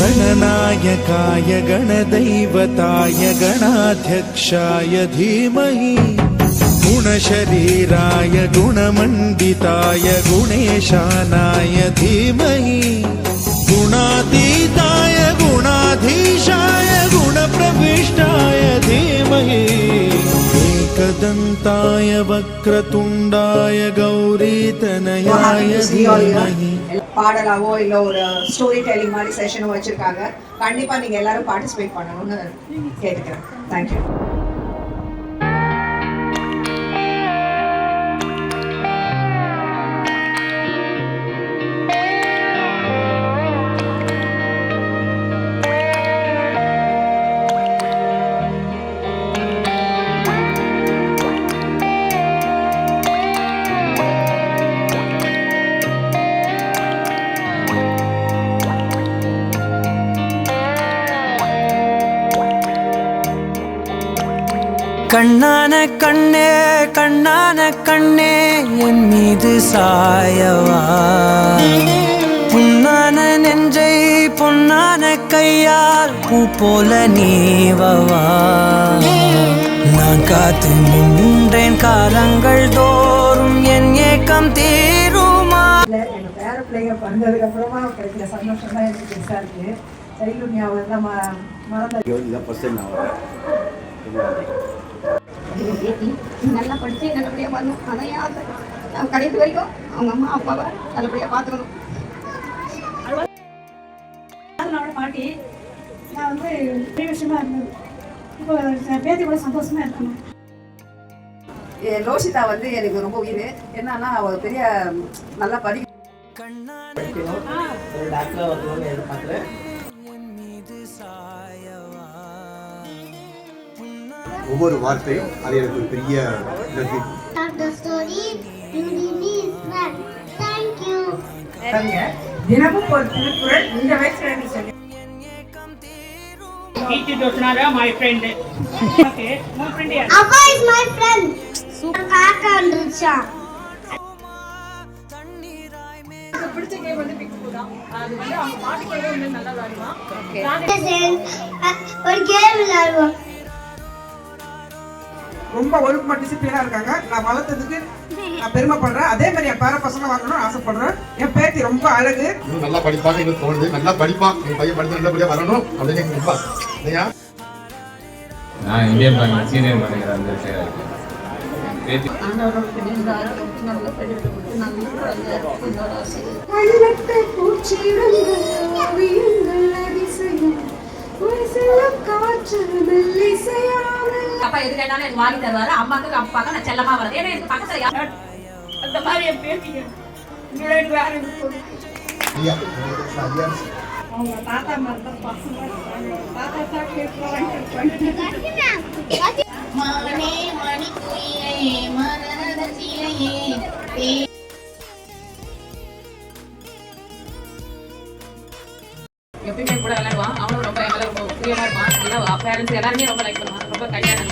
गणनायकाय गणदैवताय गणाध्यक्षाय धीमहि गुणशरीराय गुणमण्डिताय गुणेशानाय धीमहि गुणातीताय गुणाधीशाय गुणप्रविष्टाय धीमहि एकदन्ताय वक्रतुण्डाय गौरीतनयाय धीमहि பாடலாவோ இல்ல ஒரு ஸ்டோரி டெல்லிங் மாதிரி செஷனோ வச்சிருக்காங்க. கண்டிப்பா நீங்க எல்லாரும் பார்ட்டிசிபேட் பண்ணணும்னு கேட்டுக்கிறேன். தேங்க்யூ. கண்ணான கண்ணே கண்ணான கண்ணே என் மீது சாயவா புண்ணான நெஞ்சை பொன்னான கையால் பூ போல நீவவா நான் காத்து நின்றேன் காலங்கள் தோறும் என் ஏக்கம் தீருமா. எங்க பேர பிள்ளைங்க வந்ததுக்கு அப்புறமா கிடைக்கிற சந்தோஷம் தான் எனக்கு பெருசா இருக்கு. சைல்டு ஞாபகம் மறந்து நல்லா படிச்சு நல்லபடியாக வரணும். அதான் யாரு நான் கடைசி வரைக்கும் அவங்க அம்மா அப்பாவை நல்லபடியாக பார்த்துக்கணும். அதனோட பாட்டி நான் வந்து பெரிய விஷயமா இருந்தது. இப்போ பேத்தி கூட சந்தோஷமா இருக்கணும். லோஷிதா வந்து எனக்கு ரொம்ப உயிர். என்னன்னா அவ பெரிய நல்லா படிக்கணும். ஒரு டாக்டரா வரணும்னு எதிர்பார்க்குறேன். ஒவ்வொரு வார்த்தையும் அது எனக்கு ஒரு பெரிய நன்றி. தினமும் ஒரு திருக்குறள் இந்த வயசுல நீ சொல்லி my friend. Okay, my friend. Abba is my friend. Super காக்கா வந்துச்சா. பிடிச்ச கேம் வந்து பிக் போலாம். அது வந்து அவங்க பாட்டு கேட்க வந்து நல்லா விளையாடுவான். ஒரு கேம் விளையாடுவோம். ரொம்ப ஒழுக்கமா டிசிப்ளினா இருக்காங்க. நான் வளர்த்ததுக்கு நான் பெருமைப்படுறேன். அதே மாதிரி என் பேர பசங்க வாங்கணும்னு ஆசைப்படுறேன். என் பேத்தி ரொம்ப அழகு. நல்லா படிப்பாங்க எனக்கு தோணுது. நல்லா படிப்பான். என் பையன் படித்து நல்லபடியா வரணும் அப்படின்னு எனக்கு ரொம்ப இல்லையா. நான் இந்தியன் பேங்க் சீனியர் மேனேஜர் அந்த பேத்தி அப்பா எது கேட்டாலும் எனக்கு வாங்கி தருவாரு. அம்மாக்கு அப்பாக்கு நான் செல்லமா வரது. ஏன்னா எனக்கு பக்கத்துல அந்த மாதிரி என் பேத்திங்க அவங்க தாத்தா மாதிரி பசங்க தாத்தா எப்பயுமே கூட விளையாடுவான். அவனும் ரொம்ப எங்களை ரொம்ப பிரியமா இருப்பான். எல்லாம் பேரண்ட்ஸ் எல்லாருமே ரொம்ப லைக் பண்ணுவான். ரொம்ப கல்யாணம்